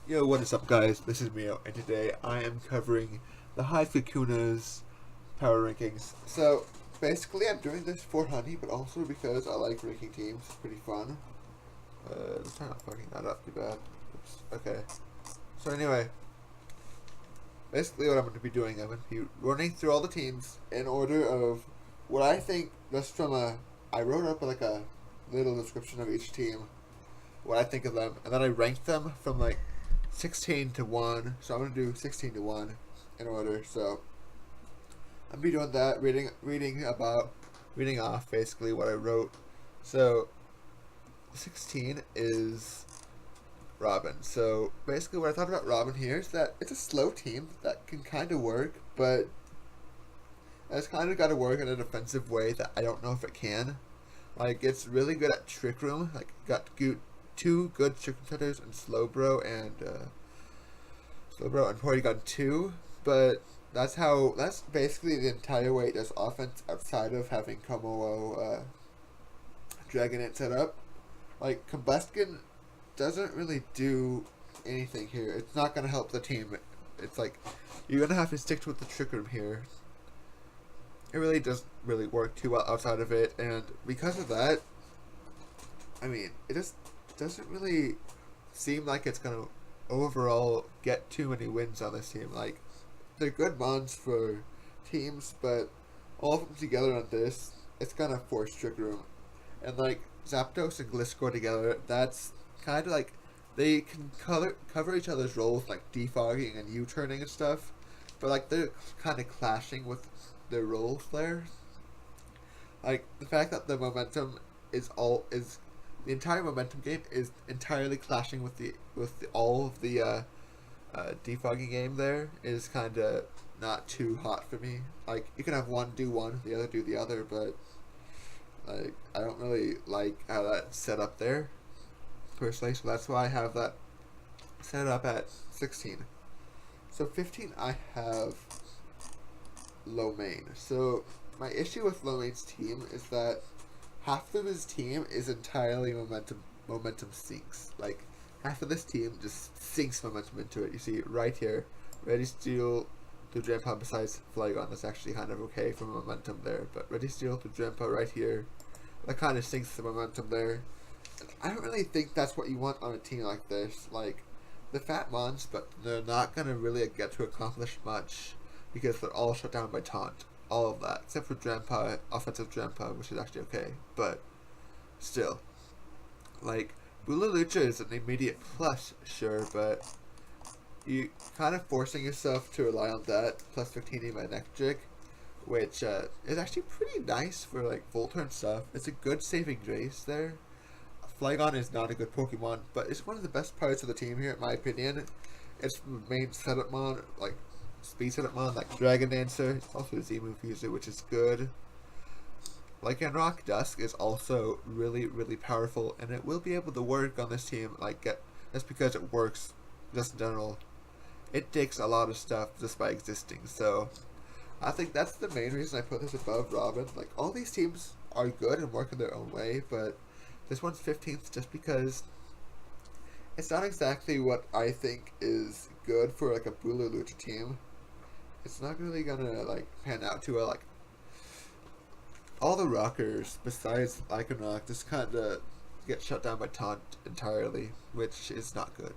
Yo, what is up, guys? This is Mio, and today I am covering the Hive Kakuna's power rankings. So, basically, I'm doing this for Honey, but also because I like ranking teams. It's pretty fun. Let's try not fucking that up too bad. Oops. Okay. So, anyway, basically, what I'm going to be doing, I'm going to be running through all the teams in order of what I think, just from a. I wrote up like a little description of each team, what I think of them, and then I ranked them from like 16 to 1. So I'm going to do 16 to 1 in order. So I'm going to be doing that, reading off basically what I wrote. So 16 is Robin. So basically what I thought about Robin here is that it's a slow team that can kind of work, but it's kind of got to work in a defensive way that I don't know if it can. Like, it's really good at Trick Room. Like, got two good Trick Room setters and Slowbro and Porygon 2. But that's basically the entire way it does offense outside of having Komodo Dragonite set up. Like, Combustion doesn't really do anything here. It's not going to help the team. It's like, you're going to have to stick with the Trick Room here. It really doesn't really work too well outside of it, and because of that, I mean, it just doesn't really seem like it's gonna overall get too many wins on this team. Like, they're good mons for teams, but all of them together on this, it's gonna force Trick Room. And like Zapdos and Gliscor together, that's kind of like they can cover each other's roles, like defogging and U-turning and stuff, but like they're kind of clashing with their roles there. Like the fact that the momentum is the entire momentum game is entirely clashing with all of the defogging game there is kind of not too hot for me. Like, you can have one do one, the other do the other, but like I don't really like how that's set up there personally. So that's why I have that set up at 16. So 15, I have Lomain. So my issue with Lomain's team is that half of his team is entirely momentum sinks. Like, half of this team just sinks momentum into it. You see right here, Ready Steel to Drampa besides Flygon, that's actually kind of okay for momentum there. But Ready Steel to Drampa right here, that kind of sinks the momentum there. I don't really think that's what you want on a team like this. Like, the fat mons, but they're not gonna really get to accomplish much because they're all shut down by taunt. All of that, except for Drampa, offensive Drampa, which is actually okay, but still. Like, Bulalucha is an immediate plus, sure, but you kind of forcing yourself to rely on that, plus 15 by Electric, which is actually pretty nice for like Volturn stuff. It's a good saving grace there. Flygon is not a good Pokemon, but it's one of the best parts of the team here, in my opinion. Its main setup mon, like speed setup mon, like Dragon Dancer. It's also a Z move user, which is good. Rock Dusk is also really, really powerful, and it will be able to work on this team. Just because it works, just in general. It takes a lot of stuff just by existing. So I think that's the main reason I put this above Robin. Like, all these teams are good and work in their own way, but this one's 15th just because it's not exactly what I think is good for like a Bulalucha team. It's not really gonna like pan out too well. Like, all the rockers besides Iconrock just kinda get shut down by taunt entirely, which is not good.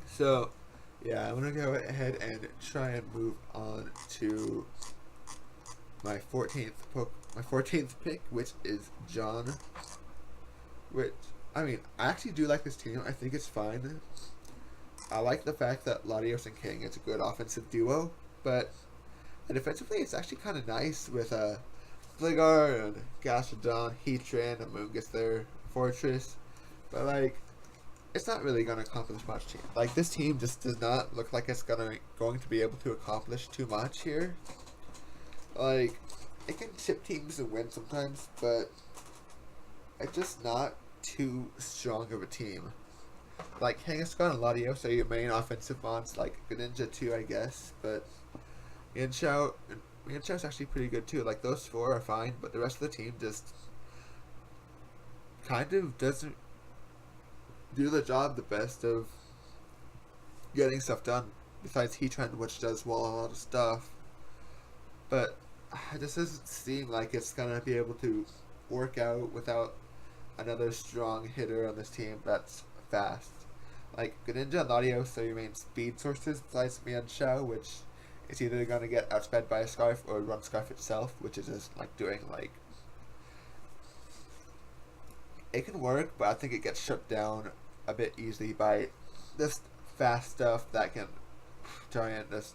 So yeah, I'm gonna go ahead and try and move on to my 14th pick, which is John. Which, I mean, I actually do like this team. I think it's fine. I like the fact that Latios and King is a good offensive duo, but defensively it's actually kind of nice with Gligar and Gastrodon, Heatran, and Moongus there, Fortress. But like, it's not really going to accomplish much. Like, this team just does not look like it's going to be able to accomplish too much here. Like, it can chip teams and win sometimes, but it's just not too strong of a team. Like, Kangaskhan and Latios are your main offensive mons, like Greninja too, I guess, but Yanchao's actually pretty good too. Like, those four are fine, but the rest of the team just kind of doesn't do the job the best of getting stuff done. Besides Heatran, which does well a lot of stuff, but it just doesn't seem like it's gonna be able to work out without another strong hitter on this team that's fast. Like Greninja and Latios are your main speed sources besides Mienshao, which is either gonna get outsped by a Scarf or run Scarf itself, which is just like doing like it can work, but I think it gets shut down a bit easily by this fast stuff that can try and just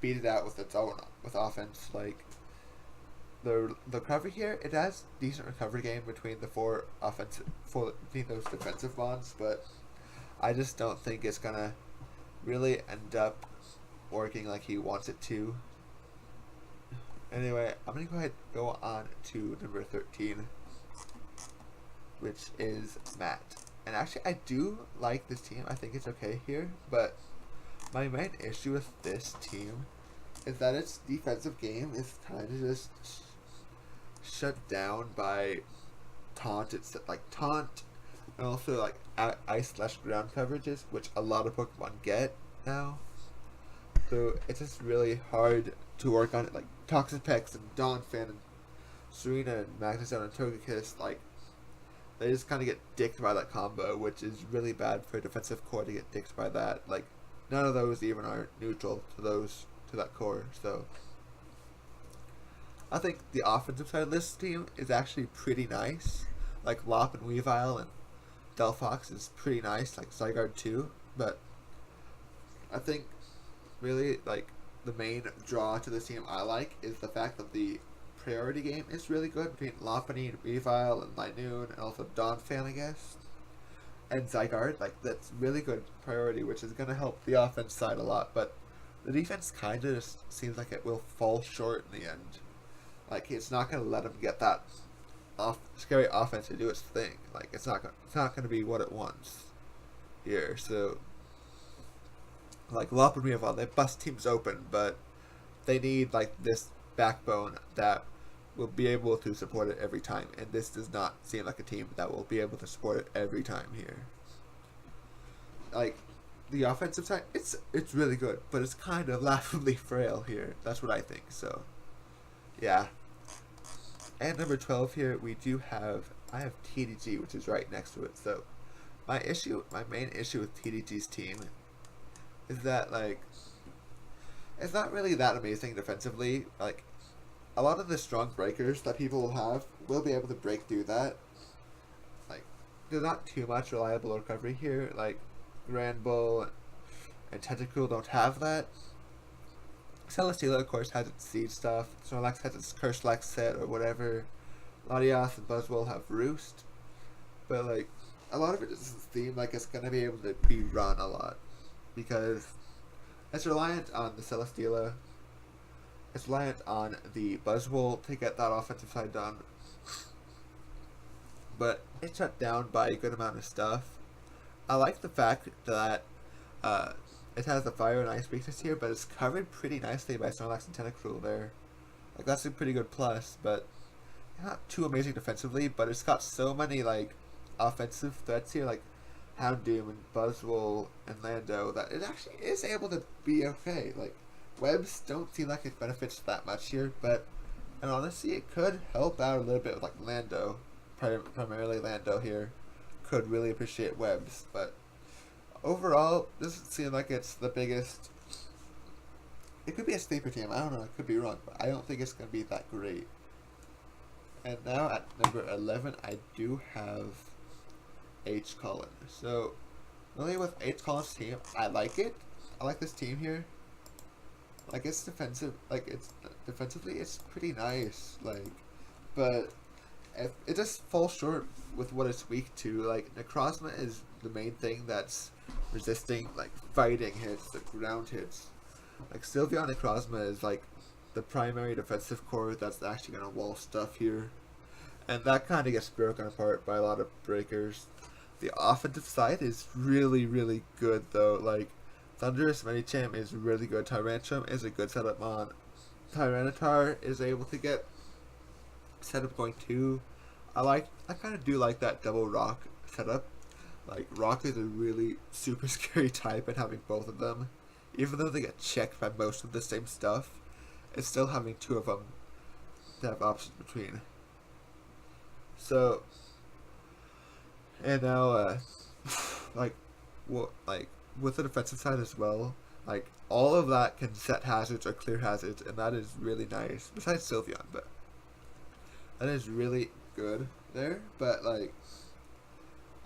beat it out with its own with offense. Like the recovery here, it has decent recovery game between the between those defensive bonds, but I just don't think it's gonna really end up working like he wants it to. Anyway, I'm gonna go ahead and go on to number 13, which is Matt. And actually, I do like this team. I think it's okay here, but my main issue with this team is that its defensive game is kind of just shut down by taunt. It's like taunt, and also like ice/ground coverages, which a lot of Pokemon get now. So it's just really hard to work on it. Like Toxapex and Donphan and Serena and Magnezone and Togekiss, like they just kind of get dicked by that combo, which is really bad for a defensive core to get dicked by that. Like none of those even are neutral to that core. So I think the offensive side of this team is actually pretty nice. Like Lop and Weavile and Delphox is pretty nice. Like Zygarde too. But I think really like the main draw to this team I like is the fact that the priority game is really good between Lopunny and Weavile and Linoone and also Donphan, I guess, and Zygarde. Like that's really good priority, which is going to help the offense side a lot, but the defense kind of just seems like it will fall short in the end. Like it's not going to let him get that scary offense to do its thing. Like it's not going to be what it wants here. So like Lop and Weavile, they bust teams open, but they need like this backbone that will be able to support it every time, and this does not seem like a team that will be able to support it every time here. Like the offensive side, it's really good, but it's kind of laughably frail here. That's what I think. So yeah. And number 12 here, I have TDG, which is right next to it. So my main issue with TDG's team is that like it's not really that amazing defensively. Like a lot of the strong breakers that people will have will be able to break through that. Like there's not too much reliable recovery here. Like Granbull and Tentacool don't have that. Celesteela, of course, has its seed stuff. Snorlax has its Curselax set or whatever. Latias and Buzzwole have Roost. But like a lot of it doesn't seem like it's gonna be able to be run a lot, because it's reliant on the Celesteela. It's reliant on the Buzzwole to get that offensive side done. But it's shut down by a good amount of stuff. I like the fact that it has the fire and ice weakness here, but it's covered pretty nicely by Snorlax and Tentacruel there. Like that's a pretty good plus, but not too amazing defensively, but it's got so many like offensive threats here, like Houndoom and Buzzwole and Lando, that it actually is able to be okay. Like Webs don't seem like it benefits that much here, but and honestly it could help out a little bit with like Lando. Primarily Lando here could really appreciate Webs, but overall this doesn't seem like it's the biggest. It could be a sleeper team, I don't know, I could be wrong, but I don't think it's going to be that great. And now at number 11 I do have H. Cullen. So really with H. Cullen's team, I like it. I like this team here. Like it's defensively it's pretty nice, like, but it just falls short with what it's weak to. Like Necrozma is the main thing that's resisting like fighting hits, the ground hits. Like Sylveon Necrozma is like the primary defensive core that's actually gonna wall stuff here, and that kind of gets broken apart by a lot of breakers. The offensive side is really good though. Like Thunderous Medicham is really good. Tyrantrum is a good setup on. Tyranitar is able to get setup going too. I kind of do like that double rock setup. Like, Rock is a really super scary type, and having both of them, even though they get checked by most of the same stuff, it's still having two of them to have options between. So, and now, like, like, with the defensive side as well, like, all of that can set hazards or clear hazards, and that is really nice, besides Sylveon, but that is really good there, but, like,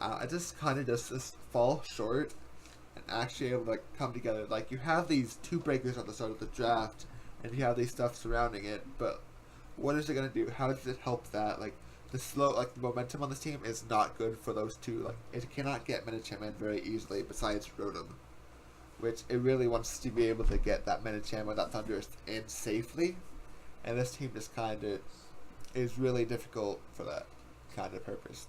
I just kind of just fall short and actually able to like, come together. Like, you have these two breakers at the start of the draft, and you have these stuff surrounding it, but what is it going to do? How does it help that? Like, the momentum on this team is not good for those two. Like, it cannot get Medicham in very easily besides Rotom, which it really wants to be able to get that Medicham or that Thundurus in safely, and this team just kind of is really difficult for that kind of purpose.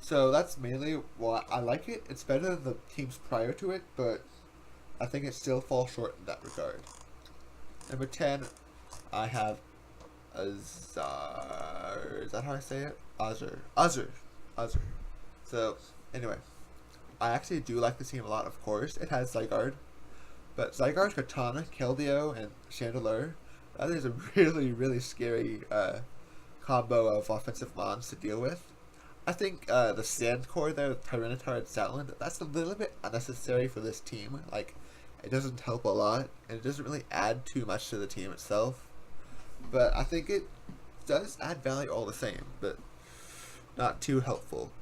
So that's mainly why I like it. It's better than the teams prior to it, but I think it still falls short in that regard. Number 10, I have Azar. Is that how I say it? Azur. So, anyway, I actually do like the team a lot, of course. It has Zygarde, but Zygarde, Katana, Keldeo, and Chandelure, that is a really, really scary combo of offensive mons to deal with. I think the Sand Core there with Tyranitar and Stoutland, that's a little bit unnecessary for this team. Like, it doesn't help a lot, and it doesn't really add too much to the team itself. But I think it does add value all the same, but not too helpful.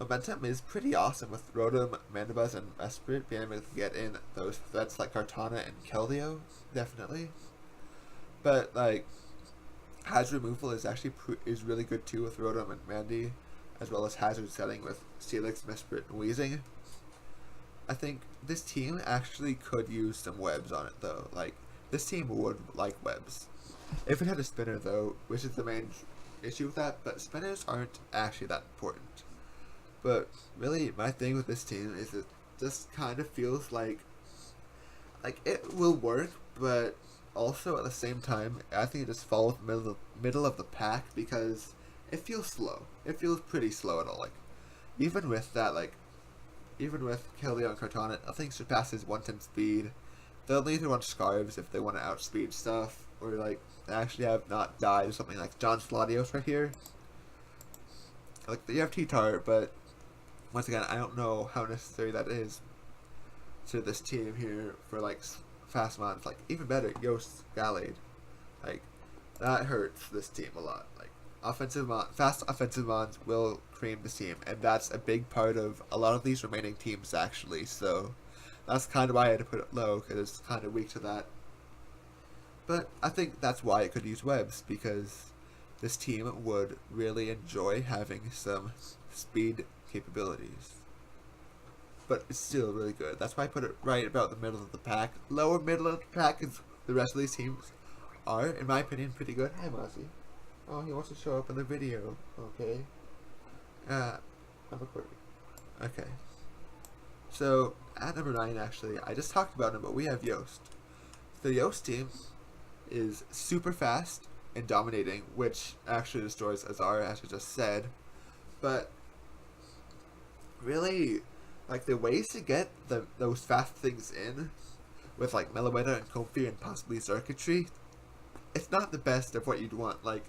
Momentum is pretty awesome with Rotom, Mandibuzz, and Mesprit being able to get in those threats like Kartana and Keldeo, definitely. But, like, hazard removal is actually is really good too with Rotom and Mandy, as well as hazard setting with Steelix, Mesprit, and Weezing. I think this team actually could use some webs on it though. Like, this team would like webs. If it had a spinner though, which is the main issue with that, but spinners aren't actually that important. But really, my thing with this team is it just kind of feels like it will work, but also at the same time, I think it just falls middle of the pack because it feels slow. It feels pretty slow at all. Like, even with that, like, even with Keldeo and Kartana, nothing surpasses 110 speed. They'll need to run Scarves if they want to outspeed stuff, or like actually have not died or something like John Sladios right here. Like, you have T-Tar, but once again, I don't know how necessary that is to this team here for like fast mons. Like, even better, Yost Gallade. Like, that hurts this team a lot. Like, fast offensive mons will cream this team, and that's a big part of a lot of these remaining teams actually. So that's kind of why I had to put it low, because it's kind of weak to that. But I think that's why it could use webs, because this team would really enjoy having some speed capabilities. But it's still really good. That's why I put it right about the middle of the pack. Lower middle of the pack, as the rest of these teams are, in my opinion, pretty good. Hi, Mozzie. Oh, he wants to show up in the video. Okay. I'm recording. Okay. So, at number 9, actually, I just talked about him, but we have Yost. The Yost team is super fast and dominating, which actually destroys Azar, as I just said. But, really, like, the ways to get those fast things in, with, like, Meloetta and Comfey and possibly Circuitry, it's not the best of what you'd want. Like,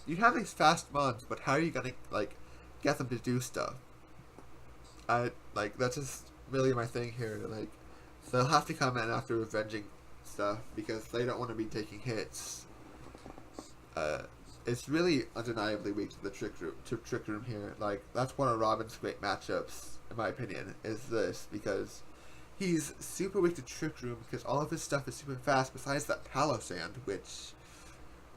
you have these fast mons, but how are you gonna, like, get them to do stuff? Like, that's just really my thing here. Like, they'll have to come in after revenging stuff, because they don't want to be taking hits. It's really undeniably weak to the Trick Room here. Like, that's one of Robin's great matchups, in my opinion, is this, because he's super weak to Trick Room, because all of his stuff is super fast, besides that Palossand, which,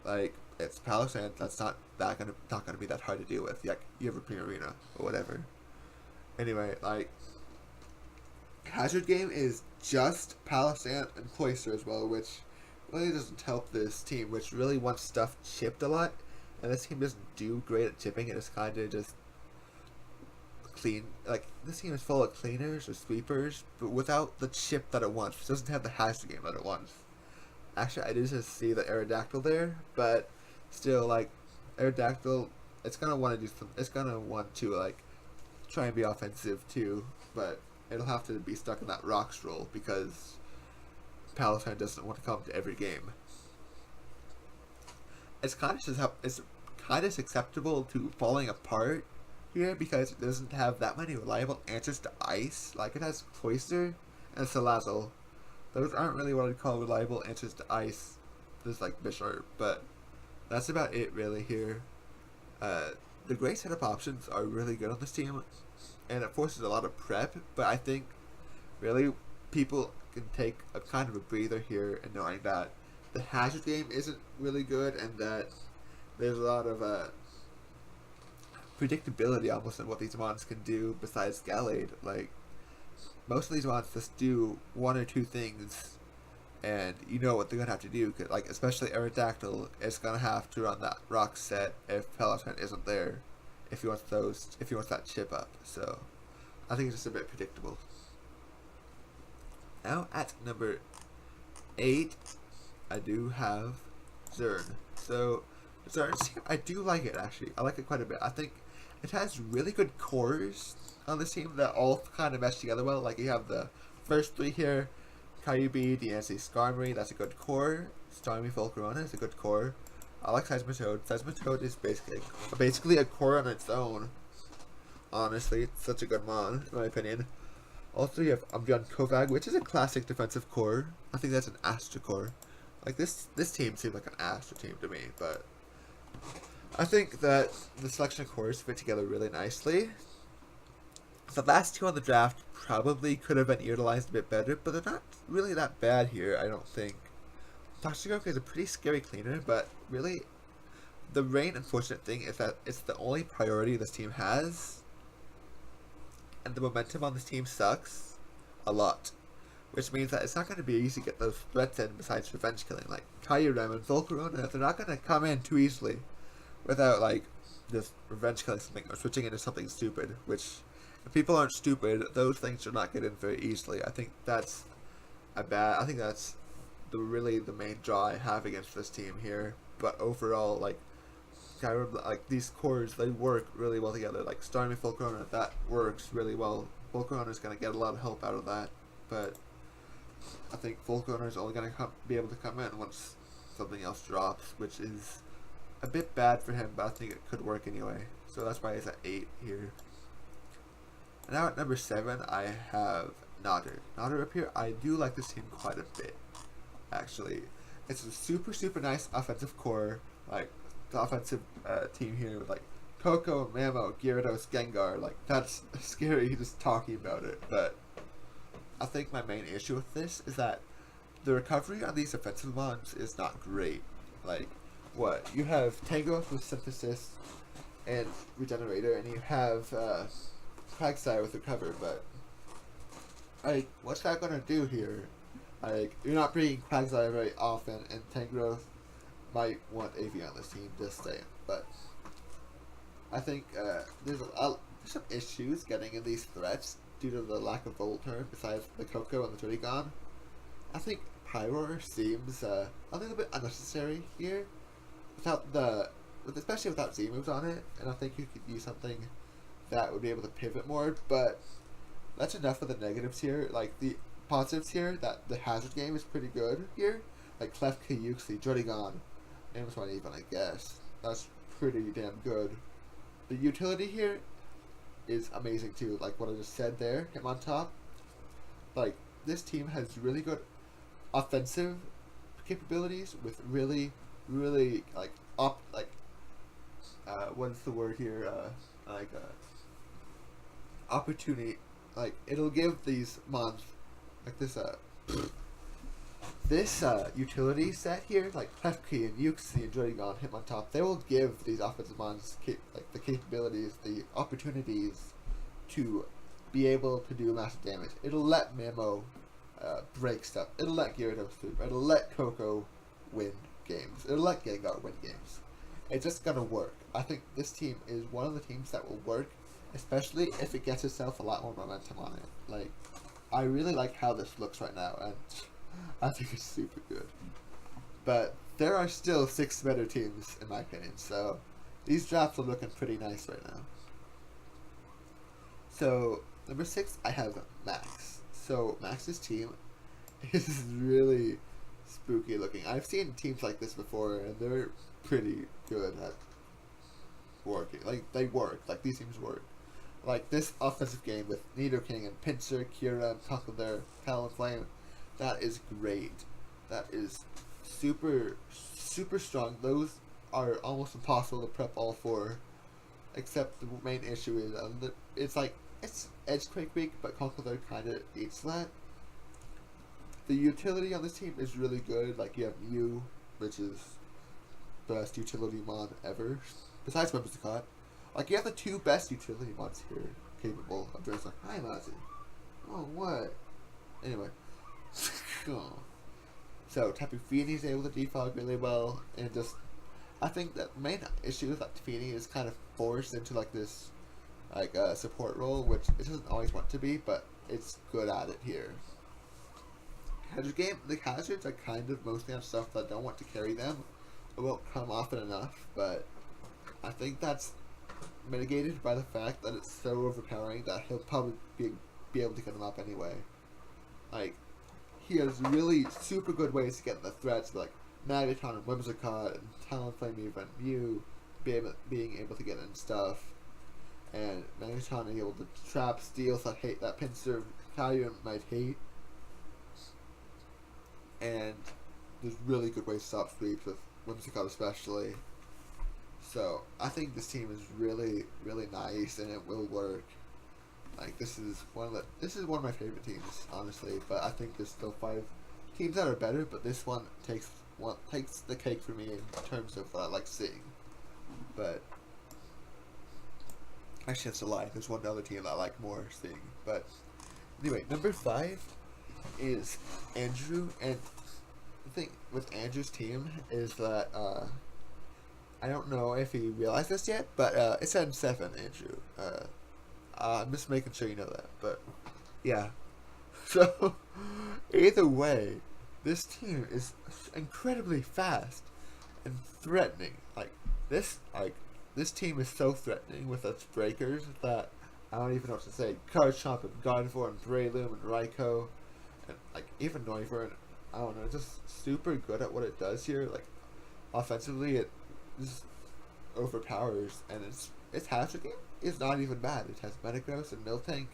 like, it's Palossand, that's not gonna be that hard to deal with. Like, you have a Primarina, or whatever. Anyway, like, Hazard Game is just Palossand and Cloyster as well, which really doesn't help this team, which really wants stuff chipped a lot, and this team doesn't do great at chipping. It is kind of just clean. Like, this team is full of cleaners or sweepers, but without the chip that it wants. It doesn't have the Hazard Game that it wants. Actually, I did just see the Aerodactyl there, but still, like, Aerodactyl, it's gonna want to do some. It's gonna want to, like, try and be offensive too, but it'll have to be stuck in that rocks role because Palestine doesn't want to come to every game. It's kind of susceptible to falling apart here because it doesn't have that many reliable answers to ice. Like it has Cloister and Salazzle. Those aren't really what I'd call reliable answers to ice. There's like Bishop, but that's about it really here. The great setup options are really good on this team, and it forces a lot of prep, but I think really people can take a kind of a breather here in knowing that the hazard game isn't really good and that there's a lot of predictability almost in what these mons can do besides Gallade. Like most of these mons just do one or two things and you know what they're gonna have to do. Like especially Aerodactyl is gonna have to run that rock set if Palestine isn't there. If he wants that chip up. So I think it's just a bit predictable. Now at number 8, I do have Zern. So Zern, I do like it actually. I like it quite a bit. I think it has really good cores on this team that all kind of mesh together well. Like you have the first 3 here. Kyubi, DNC, Skarmory, that's a good core. Starmie, Volcarona is a good core. I like Seismitoad. Seismitoad is basically a core on its own. Honestly, it's such a good mon, in my opinion. Also, you have Umbreon Kovag, which is a classic defensive core. I think that's an Astro core. Like this team seems like an Astro team to me, but I think that the selection of cores fit together really nicely. The last 2 on the draft probably could have been utilized a bit better, but they're not really that bad here, I don't think. Toxicroak is a pretty scary cleaner, but really, the main unfortunate thing is that it's the only priority this team has, and the momentum on this team sucks a lot, which means that it's not going to be easy to get those threats in besides revenge killing. Like Kyurem and Volcarona, they're not going to come in too easily without like just revenge killing something or switching into something stupid, which if people aren't stupid, those things should not get in very easily. I think that's really the main draw I have against this team here. But overall, like these cores, they work really well together. Like Starmie, Volcarona, that works really well. Volcarona is going to get a lot of help out of that, but I think Volcarona is only going to be able to come in once something else drops, which is a bit bad for him, but I think it could work anyway. So that's why he's at 8 here. And now at number 7, I have Nodder. Nodder up here, I do like this team quite a bit, actually. It's a super nice offensive core, like the offensive team here with like Coco, Mamo, Gyarados, Gengar. Like that's scary just talking about it, but I think my main issue with this is that the recovery on these offensive mons is not great. Like, what? You have Tangrowth with Synthesis and Regenerator, and you have Quagsire with Recover, but like, what's that gonna do here? Like, you're not bringing Quagsire very often, and Tangrowth might want AV on this team, just saying. But I think there's some issues getting in these threats due to the lack of Volturn besides the Coco and the Turrigon. I think Pyroar seems a little bit unnecessary here, especially without Z moves on it, and I think you could use something that would be able to pivot more, but that's enough of the negatives here. Like, the positives here, that the hazard game is pretty good here, like Clef, Kyuxi, Jollygon, and this one even, I guess. That's pretty damn good. The utility here is amazing too, like what I just said there, him on top. Like, this team has really good offensive capabilities with really what is the word here, opportunity. Like, it'll give these mons like this utility set here, like Klefki and Yuxi and Jollygon, him on top, they will give these offensive mons the capabilities, the opportunities to be able to do massive damage. It'll let Mamo break stuff. It'll let Gyarados through. It'll let Coco win games. It'll let Gengar win games. It's just gonna work. I think this team is one of the teams that will work, especially if it gets itself a lot more momentum on it. Like, I really like how this looks right now, and I think it's super good. But there are still 6 better teams, in my opinion, so these drafts are looking pretty nice right now. So number 6, I have Max. So Max's team is really spooky looking. I've seen teams like this before, and they're pretty good at working. Like they work. Like these teams work. Like this offensive game with Nidoking and Pinsir, Kira, and Conkeldurr, Talonflame, that is great. That is super strong. Those are almost impossible to prep all for. Except the main issue is it's like it's Edgequake weak, but Conkeldurr kind of eats that. The utility on this team is really good. Like you have Mew, which is the best utility mod ever, besides Whimsicott. Like you have the 2 best utility mods here capable of doing stuff. Hi, Mazzy. Oh, what? Anyway. Oh. So Tapu Fini is able to defog really well, and just I think that the main issue is that Fini is kind of forced into like this like support role, which it doesn't always want to be, but it's good at it here. Hazard game, the hazards are kind of mostly on stuff that don't want to carry them. It won't come often enough, but I think that's mitigated by the fact that it's so overpowering that he'll probably be able to get them up anyway. Like, he has really super good ways to get the threats, like Magneton and Whimsicott and Talonflame even Mew being able to get in stuff, and Magneton being able to trap steals that Pinsir Caillou might hate, and there's really good ways to stop sweeps with Whimsicott especially. So I think this team is really nice, and it will work. Like this is one of my favorite teams, honestly. But I think there's still 5 teams that are better. But this one takes the cake for me in terms of what I like seeing. But actually, that's a lie. There's one other team that I like more seeing. But anyway, number 5 is Andrew, and the thing with Andrew's team is that I don't know if he realized this yet, but it's at 7, Andrew. I'm just making sure you know that, but yeah. So either way, this team is incredibly fast and threatening. This team is so threatening with its breakers that I don't even know what to say. Garchomp and Gardevoir and Breloom and Raikou and like even Noivern. I don't know, just super good at what it does here. Like offensively, it just overpowers, and its hazard game is not even bad. It has Metagross and Miltank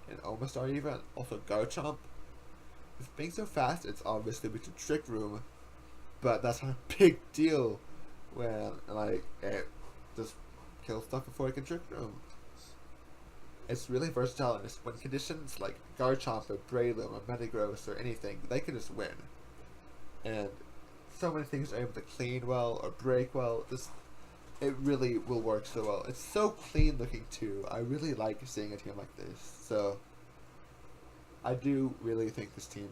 and Omastar even, also Garchomp. With being so fast, it's obviously weak to Trick Room, but that's not a big deal when like it just kills stuff before it can Trick Room. It's really versatile, and when conditions like Garchomp or Breloom or Metagross or anything, they can just win. And so many things are able to clean well or break well. It really will work so well. It's so clean looking too. I really like seeing a team like this. So I do really think this team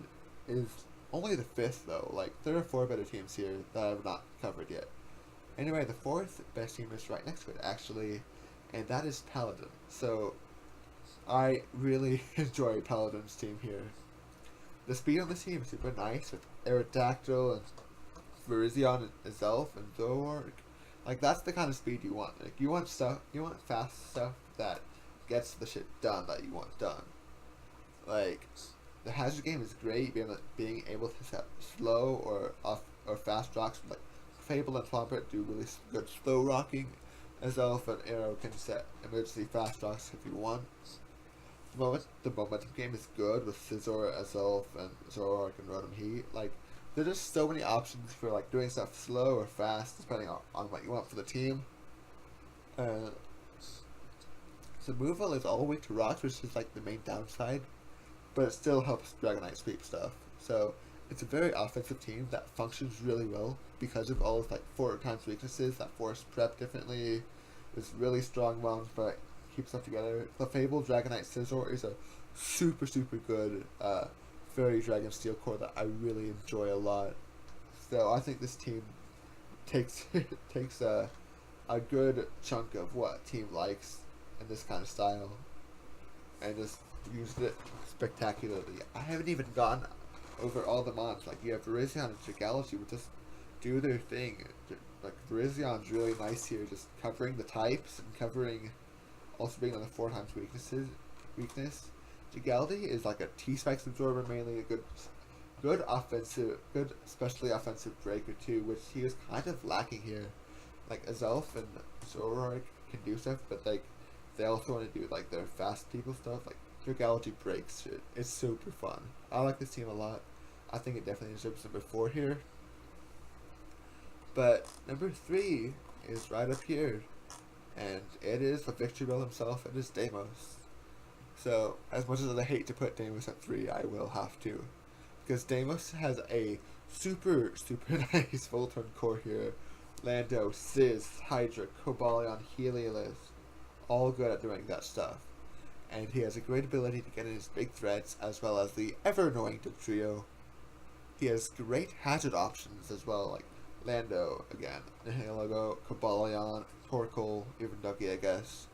is only the 5th though. Like there are 4 better teams here that I have not covered yet. Anyway, the 4th best team is right next to it actually, and that is Paladin. So I really enjoy Paladin's team here. The speed on this team is super nice with Aerodactyl and Virizion and Zelf and Zoroark. Like that's the kind of speed you want. Like you want fast stuff that gets the shit done that you want done. Like the hazard game is great, being able to set slow or fast rocks. Like Fable and Swampert do really good slow rocking. Zelf and Arrow can set emergency fast rocks if you want. The momentum game is good with Scizor, Zelf, and Zoroark and Rotom Heat. Like there's just so many options for like doing stuff slow or fast depending on what you want for the team. So Moonville is all weak to rocks, which is like the main downside, but it still helps Dragonite sweep stuff. So it's a very offensive team that functions really well because of all of like 4 times weaknesses that force prep differently. It's really strong ones, but keep stuff together. The Fable Dragonite Scizor is a super good Fairy Dragon Steel Core that I really enjoy a lot. So I think this team takes a good chunk of what team likes in this kind of style and just used it spectacularly. I haven't even gone over all the mods. Like you have Virizion and Gigalachi would just do their thing. Like Virizion's really nice here, just covering the types and covering also being on the 4 times weaknesses. weakness. Gigaldi is like a T-Spikes absorber, mainly a good especially offensive breaker too, which he was kind of lacking here. Like Azelf and Zoroark can do stuff, but like they also want to do like their fast people stuff. Like Gigaldi breaks shit. It's super fun. I like this team a lot. I think it definitely deserves number 4 here. But number 3 is right up here, and it is the Victory Bell himself. It is Deimos. So as much as I hate to put Deimos at 3, I will have to, because Deimos has a super nice full turn core here. Lando, Sizz, Hydra, Cobalion, Heliolisk, all good at doing that stuff. And he has a great ability to get in his big threats, as well as the ever annoying Dugtrio. He has great hazard options as well, like Lando again, Nihilego, Cobalion, Torkoal, even Dougie, I guess.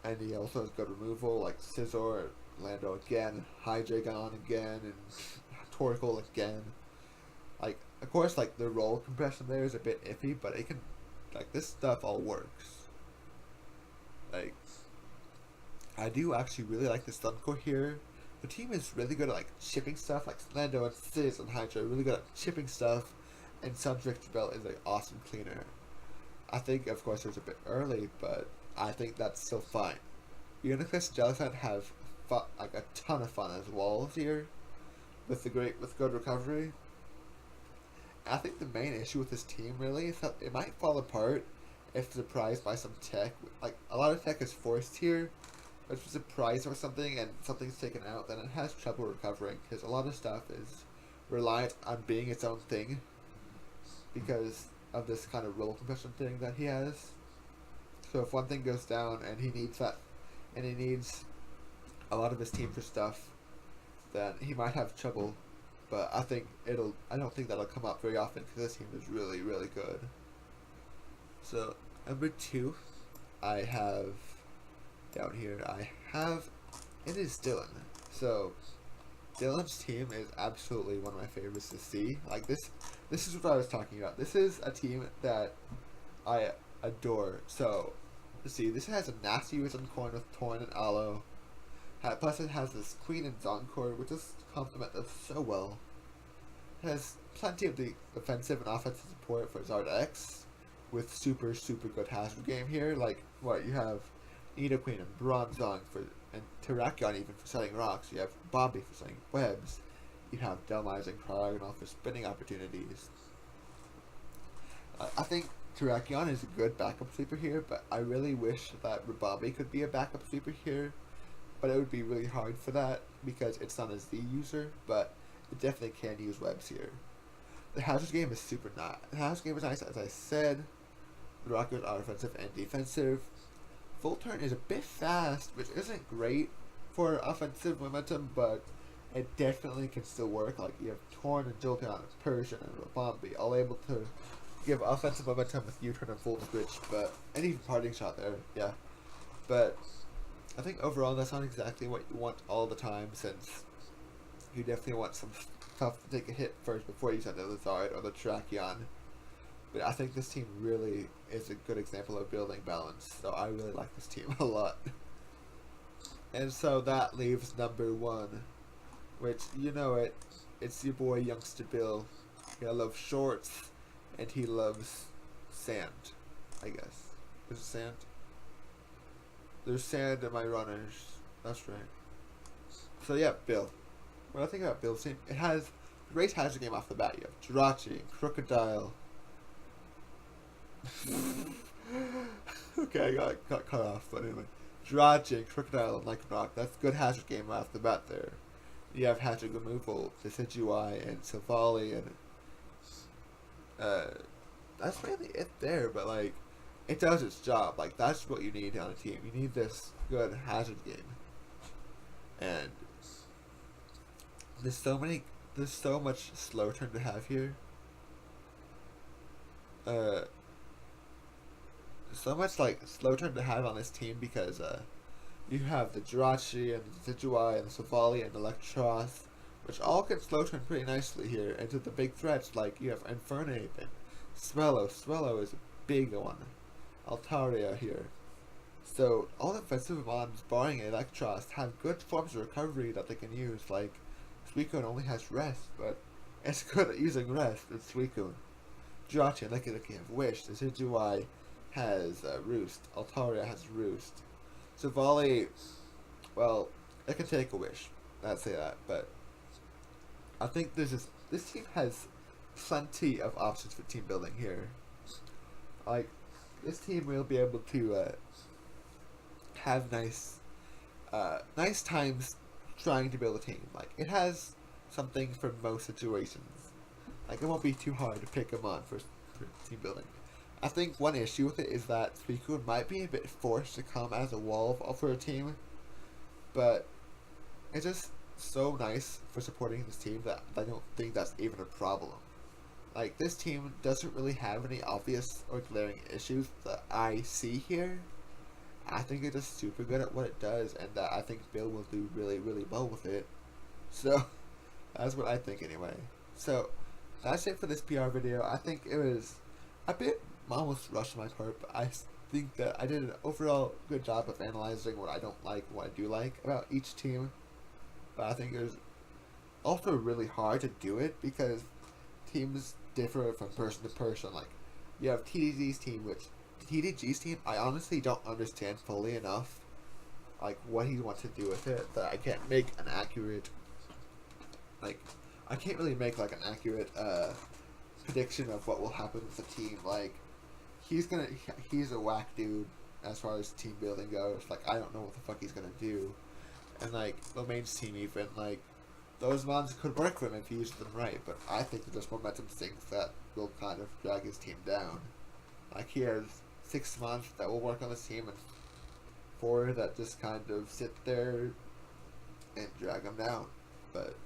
And he also has good removal, like Scizor, Lando again, Hydreigon again, and Torkoal again. Like, of course, like the roll compression there is a bit iffy, but it can, like, this stuff all works. Like, I do actually really like the stun core here. The team is really good at like chipping stuff, like Lando and Sizz and Hydra are really good at chipping stuff, and Sun's Victory Bell is an awesome cleaner. I think, of course, it was a bit early, but I think that's still fine. Uniclus and Jellicent have like a ton of fun as walls here, with good recovery. I think the main issue with this team really is that it might fall apart if surprised by some tech. Like, a lot of tech is forced here, but if it's surprised or something and something's taken out, then it has trouble recovering, because a lot of stuff is reliant on being its own thing because of this kind of roll compression thing that he has. So if one thing goes down and he needs a lot of his team for stuff, then he might have trouble. But I don't think that'll come up very often, because this team is really good. So number 2, I have down here, it is Dylan. So Dylan's team is absolutely one of my favorites to see. Like, this is what I was talking about. This is a team that I adore. So let's see, this has a nasty Wisdom Coin with Torn and Aloe. Plus it has this Queen and Zoncore, which just complement them so well. It has plenty of the offensive and offensive support for Zardex, with super good hazard game here. Like, what, you have Nidoqueen and Bronzong and Terrakion even for setting rocks. You have Bombi for setting webs. You have Delmize and Cryogonal for spinning opportunities. I think Terrakion is a good backup sweeper here, but I really wish that Bombi could be a backup sweeper here. But it would be really hard for that, because it's not a Z user, but it definitely can use webs here. The hazard game is super nice. The hazard game is nice, as I said. The Rockers are offensive and defensive. Full turn is a bit fast, which isn't great for offensive momentum, but it definitely can still work. Like, you have Torn and Jolteon and Persian and Rabombi, all able to give offensive momentum with U-turn and full switch, and even parting shot there, yeah. But I think overall that's not exactly what you want all the time, since you definitely want some stuff to take a hit first before you send the Lizard or the Terrakion. But I think this team really is a good example of building balance, so I really like this team a lot. And so that leaves number 1, which, you know it, it's your boy Youngster Bill. He loves shorts, and he loves sand, I guess. Is it sand? There's sand in my runners. That's right. So yeah, Bill. What I think about Bill's team, it has great hazard game off the bat. You have Jirachi, Crocodile. Okay, I got cut off, but anyway. Jirachi, Crocodile, and Lycanroc. That's good hazard game off the bat there. You have hazard removal, Decidueye, and Silvally, and that's really it there, but like, it does its job. Like, that's what you need on a team. You need this good hazard game. And there's so much slow turn to have here. So much like slow turn to have on this team, because you have the Jirachi and the Decidueye and the Silvally and Electros, which all can slow turn pretty nicely here into the big threats. Like, you have Infernape and Swellow. Swellow is a big one. Altaria here. So all defensive mons, barring Electros, have good forms of recovery that they can use. Like Suicune only has rest, but it's good at using rest. It's Suicune. Jirachi, like you have Wish. Decidueye has Roost. Altaria has Roost. So Volley, well, it can take a Wish. I'd say that, but I think this team has plenty of options for team building here. Like this team will be able to have nice times trying to build a team. Like it has something for most situations. Like it won't be too hard to pick them on for team building. I think one issue with it is that Suicune might be a bit forced to come as a wall for a team, but it's just so nice for supporting this team that I don't think that's even a problem. Like this team doesn't really have any obvious or glaring issues that I see here. I think it's just super good at what it does, and that I think Bill will do really, really well with it. So, that's what I think anyway. So, that's it for this PR video. I think it was a bit almost rushed on my part, but I think that I did an overall good job of analyzing what I don't like and what I do like about each team. But I think it was also really hard to do it because teams differ from person to person. Like, you have TDG's team, which TDG's team, I honestly don't understand fully enough, like, what he wants to do with it, that I can't make an accurate, like, I can't really make, like, an accurate, prediction of what will happen with the team. Like, he's a whack dude as far as team building goes. Like, I don't know what the fuck he's gonna do. And, like, Lomaine's team even, like, those mons could work for him if he used them right, but I think that there's momentum sinks that will kind of drag his team down. Like, he has 6 months that will work on this team and 4 that just kind of sit there and drag him down. But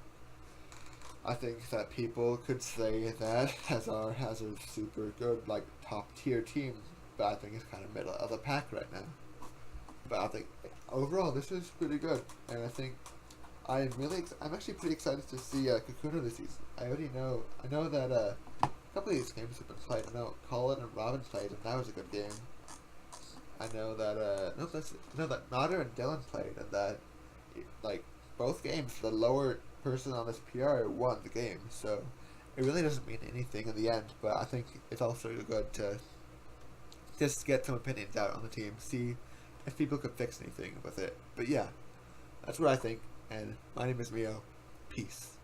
I think that people could say that Hazard has a super good, like, top tier team, but I think it's kind of middle of the pack right now. But I think overall this is pretty good, and I think I'm actually pretty excited to see Kakuna this season. I know that a couple of these games have been played. I know Colin and Robin played, and that was a good game. I know that that Nodder and Dylan played, and that like both games, the lower person on this PR won the game. So it really doesn't mean anything in the end. But I think it's also good to just get some opinions out on the team, see if people could fix anything with it. But yeah, that's what I think. And my name is Mio. Peace.